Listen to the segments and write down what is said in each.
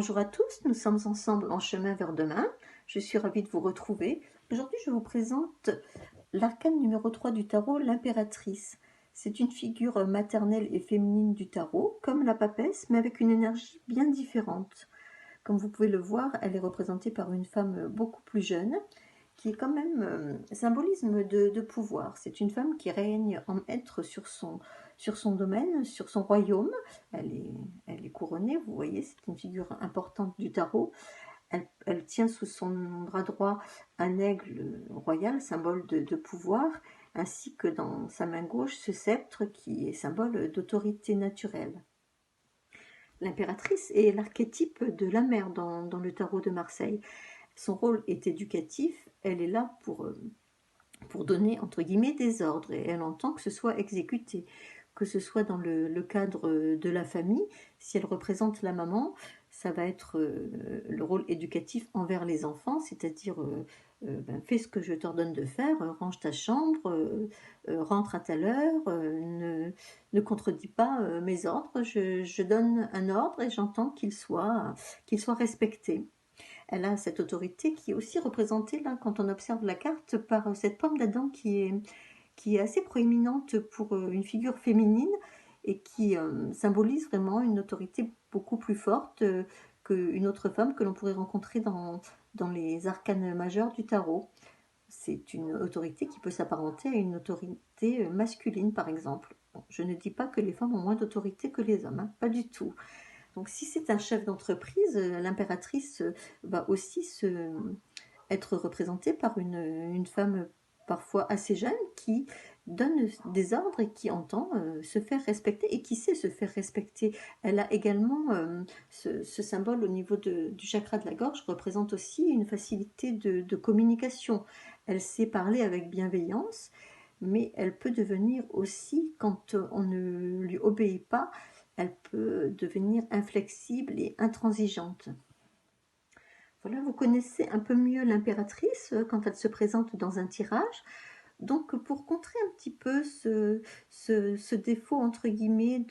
Bonjour à tous, nous sommes ensemble en chemin vers demain. Je suis ravie de vous retrouver. Aujourd'hui, je vous présente l'arcane numéro 3 du tarot, l'impératrice. C'est une figure maternelle et féminine du tarot, comme la papesse, mais avec une énergie bien différente. Comme vous pouvez le voir, elle est représentée par une femme beaucoup plus jeune, qui est quand même symbolisme de pouvoir. C'est une femme qui règne en maître sur son domaine, sur son royaume. Elle est couronnée, vous voyez, c'est une figure importante du tarot. Elle tient sous son bras droit un aigle royal, symbole de pouvoir, ainsi que dans sa main gauche ce sceptre qui est symbole d'autorité naturelle. L'impératrice est l'archétype de la mère dans le tarot de Marseille. Son rôle est éducatif, elle est là pour donner entre guillemets des ordres et elle entend que ce soit exécuté, que ce soit dans le cadre de la famille. Si elle représente la maman, ça va être le rôle éducatif envers les enfants, c'est-à-dire fais ce que je t'ordonne de faire, range ta chambre, rentre à telle heure, ne contredis pas mes ordres, je donne un ordre et j'entends qu'il soit respecté. Elle a cette autorité qui est aussi représentée là quand on observe la carte par cette pomme d'Adam qui est assez proéminente pour une figure féminine et qui symbolise vraiment une autorité beaucoup plus forte qu'une autre femme que l'on pourrait rencontrer dans les arcanes majeurs du tarot. C'est une autorité qui peut s'apparenter à une autorité masculine par exemple. Bon, je ne dis pas que les femmes ont moins d'autorité que les hommes, hein, pas du tout. Donc si c'est un chef d'entreprise, l'impératrice va aussi être représentée par une femme parfois assez jeune qui donne des ordres et qui entend se faire respecter et qui sait se faire respecter. Elle a également ce symbole au niveau du chakra de la gorge, représente aussi une facilité de communication. Elle sait parler avec bienveillance, mais elle peut devenir aussi, quand on ne lui obéit pas, elle peut devenir inflexible et intransigeante. Voilà, vous connaissez un peu mieux l'impératrice quand elle se présente dans un tirage. Donc, pour contrer un petit peu ce défaut, entre guillemets,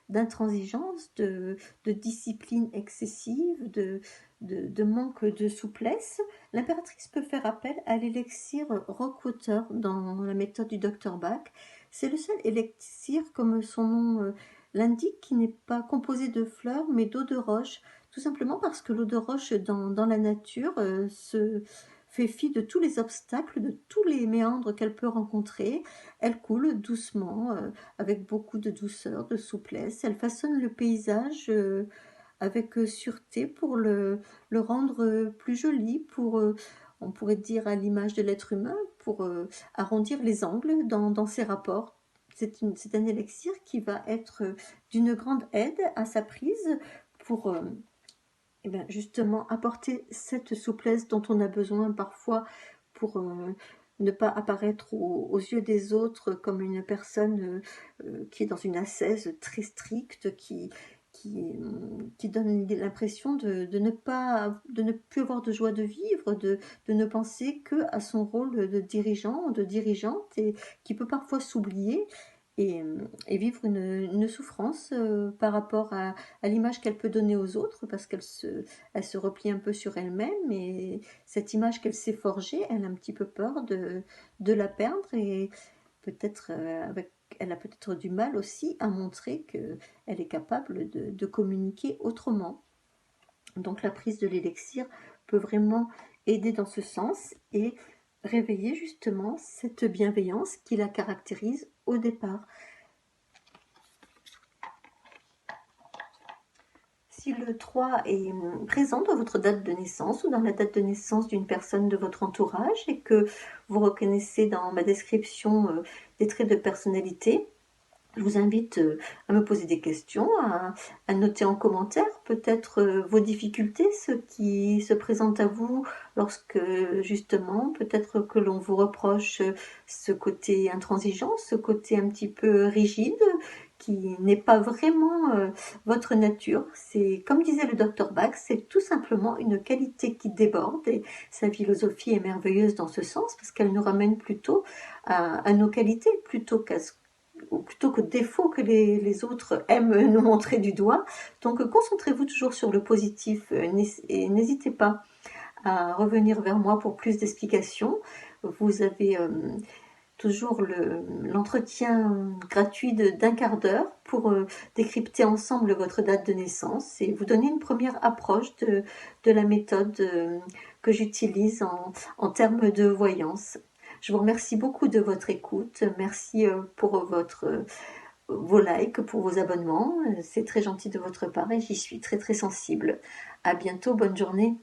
d'intransigeance, de discipline excessive, de manque de souplesse, l'impératrice peut faire appel à l'élixir Rockwater dans la méthode du Dr Bach. C'est le seul élixir, comme son nom l'indique, qui n'est pas composé de fleurs, mais d'eau de roche, tout simplement parce que l'eau de roche dans la nature fait fi de tous les obstacles, de tous les méandres qu'elle peut rencontrer. Elle coule doucement, avec beaucoup de douceur, de souplesse. Elle façonne le paysage avec sûreté pour le rendre plus joli, on pourrait dire à l'image de l'être humain, pour arrondir les angles dans ses rapports. C'est un élixir qui va être d'une grande aide à sa prise pour eh bien, justement apporter cette souplesse dont on a besoin parfois pour ne pas apparaître aux yeux des autres comme une personne qui est dans une ascèse très stricte, qui donne l'impression de ne plus avoir de joie de vivre, de ne penser que à son rôle de dirigeant, de dirigeante, et qui peut parfois s'oublier et vivre une souffrance par rapport à l'image qu'elle peut donner aux autres, parce elle se replie un peu sur elle-même, et cette image qu'elle s'est forgée, elle a un petit peu peur de la perdre, et peut-être elle a peut-être du mal aussi à montrer qu'elle est capable de communiquer autrement. Donc la prise de l'élixir peut vraiment aider dans ce sens et réveiller justement cette bienveillance qui la caractérise au départ. Si le 3 est présent dans votre date de naissance ou dans la date de naissance d'une personne de votre entourage et que vous reconnaissez dans ma description des traits de personnalité, je vous invite à me poser des questions, à noter en commentaire peut-être vos difficultés, ce qui se présente à vous lorsque justement peut-être que l'on vous reproche ce côté intransigeant, ce côté un petit peu rigide, qui n'est pas vraiment votre nature. C'est comme disait le docteur Bach, c'est tout simplement une qualité qui déborde et sa philosophie est merveilleuse dans ce sens parce qu'elle nous ramène plutôt à nos qualités plutôt qu'à ou plutôt que défauts que les autres aiment nous montrer du doigt. Donc concentrez-vous toujours sur le positif et n'hésitez pas à revenir vers moi pour plus d'explications. Vous avez toujours l'entretien gratuit d'un quart d'heure pour décrypter ensemble votre date de naissance et vous donner une première approche de la méthode que j'utilise en termes de voyance. Je vous remercie beaucoup de votre écoute. Merci pour vos likes, pour vos abonnements. C'est très gentil de votre part et j'y suis très très sensible. À bientôt, bonne journée.